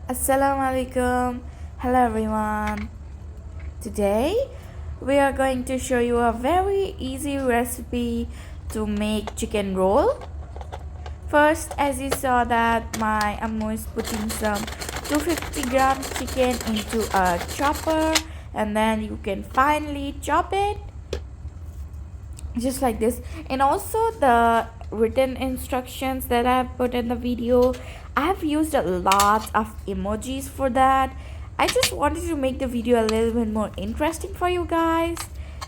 Assalamualaikum. Hello everyone. Today we are going to show you a very easy recipe to make chicken roll. First, as you saw that my Ammu is putting some 250 grams chicken into a chopper, and then you can finely chop it just like this. And also the written instructions that I've put in the video, I've used a lot of emojis for that. I just wanted to make the video a little bit more interesting for you guys.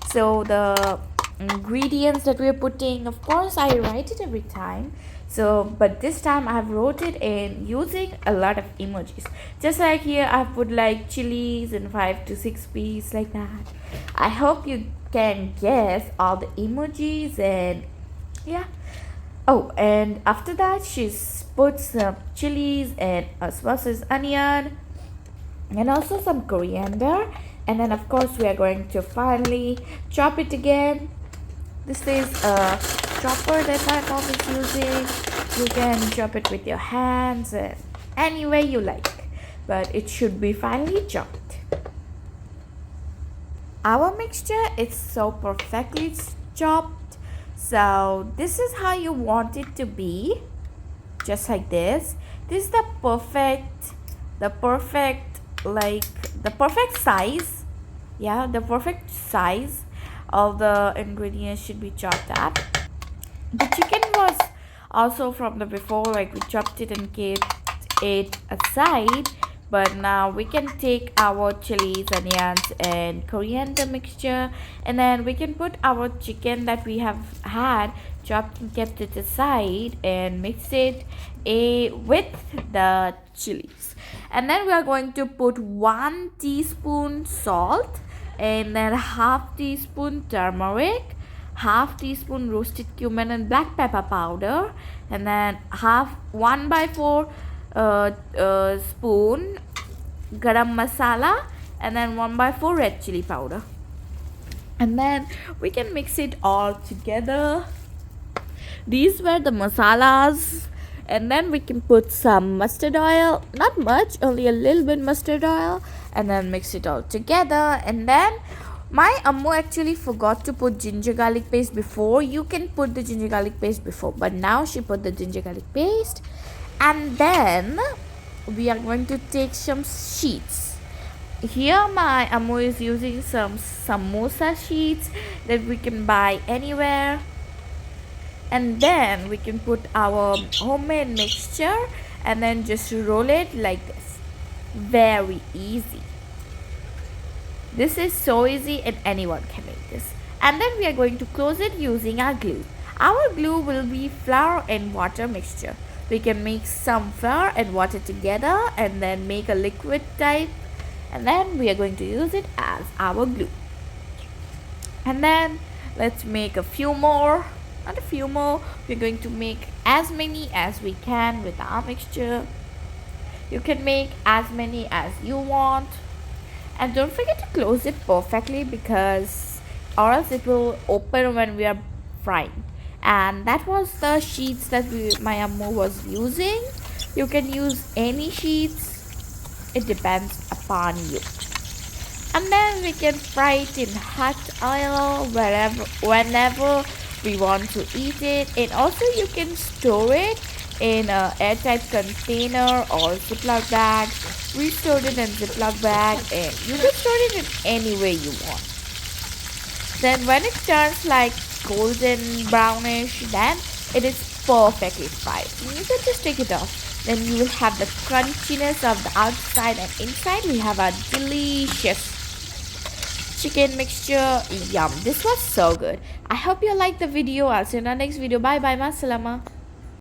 So the ingredients that we're putting, of course I write it every time, but this time I've wrote it in using a lot of emojis. Just like here I've put like chilies and 5 to 6 pieces like that. I hope you can guess all the emojis. And yeah. Oh, and after that she's put some chilies and as well as onion and also some coriander, and then of course we are going to finally chop it again. This is a chopper that I'm always using. You can chop it with your hands and any way you like, but it should be finely chopped. Our mixture is so perfectly chopped, so this is how you want it to be, just like this. This is the perfect size. Yeah, the perfect size. All the ingredients should be chopped up. The chicken was also from the before, like we chopped it and kept it aside, but now we can take our chilies, onions and coriander mixture, and then we can put our chicken that we have had chopped and kept it aside and mix it with the chilies. And then we are going to put 1 teaspoon salt, and then half teaspoon turmeric, half teaspoon roasted cumin and black pepper powder, and then 1/4 spoon garam masala, and then 1/4 red chili powder. And then we can mix it all together. These were the masalas. And then we can put some mustard oil, not much, only a little bit mustard oil, and then mix it all together. And then my Ammu actually forgot to put ginger garlic paste before. You can put the ginger garlic paste before, but now she put the ginger garlic paste. And then we are going to take some sheets. Here my Ammu is using some samosa sheets that we can buy anywhere. And then we can put our homemade mixture and then just roll it like this. Very easy. This is so easy and anyone can make this. And then we are going to close it using our glue. Our glue will be flour and water mixture. We can mix some flour and water together and then make a liquid type, and then we are going to use it as our glue. And then let's make a few more. Not a few more, we're going to make as many as we can with our mixture. You can make as many as you want, and don't forget to close it perfectly, because or else it will open when we are frying. And that was the sheets that my Ammu was using. You can use any sheets, it depends upon you. And then we can fry it in hot oil whenever we want to eat it. And also you can store it in a airtight container or Ziploc bag. We stored it in Ziploc bag, and you can store it in any way you want. Then when it turns like golden brownish, then it is perfectly fried. You can just take it off. Then you will have the crunchiness of the outside, and inside we have a delicious chicken mixture. Yum, this was so good. I hope you liked the video. I'll see you in our next video. Bye bye, ma salama.